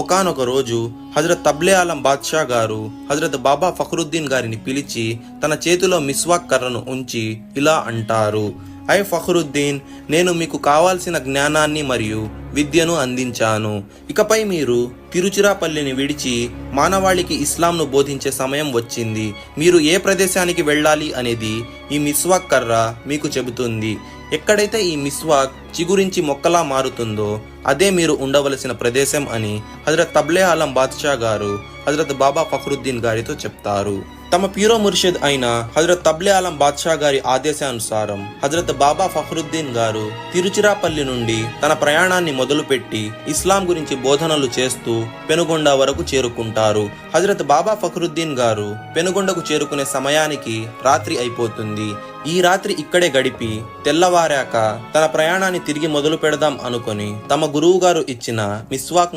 ఒకానొక రోజు హజరత్ తబ్లే ఆలం బాద్షా గారు హజరత్ బాబా ఫఖరుద్దీన్ గారిని పిలిచి తన చేతిలో మిస్వాక్ కర్రను ఉంచి ఇలా అంటారు: ఐ ఫఖరుద్దీన్, నేను మీకు కావాల్సిన జ్ఞానాన్ని మరియు విద్యను అందించాను. ఇకపై మీరు తిరుచిరాపల్లిని విడిచి మానవాళికి ఇస్లాంను బోధించే సమయం వచ్చింది. మీరు ఏ ప్రదేశానికి వెళ్ళాలి అనేది ఈ మిస్వాక్ కర్ర మీకు చెబుతుంది. ఎక్కడైతే ఈ మిస్వాక్ చిగురించి మొక్కలా మారుతుందో అదే మీరు ఉండవలసిన ప్రదేశం అని హజరత్ తబ్లే ఆలం బాద్షా గారు హజరత్ బాబా ఫఖరుద్దీన్ గారితో చెప్తారు. తమ పీరో ముర్షిద్ అయిన హజరత్ తబ్లే ఆలం బాద్షా గారి ఆదేశానుసారం హజరత్ బాబా ఫఖరుద్దీన్ గారు తిరుచిరాపల్లి నుండి తన ప్రయాణాన్ని మొదలుపెట్టి ఇస్లాం గురించి బోధనలు చేస్తూ పెనుగొండ వరకు చేరుకుంటారు. హజరత్ బాబా ఫఖరుద్దీన్ గారు పెనుగొండకు చేరుకునే సమయానికి రాత్రి అయిపోతుంది. ఈ రాత్రి ఇక్కడే గడిపి తెల్లవారాక తన ప్రయాణాన్ని తిరిగి మొదలు పెడదాం అనుకొని తమ గురువు గారు ఇచ్చిన మిస్వాక్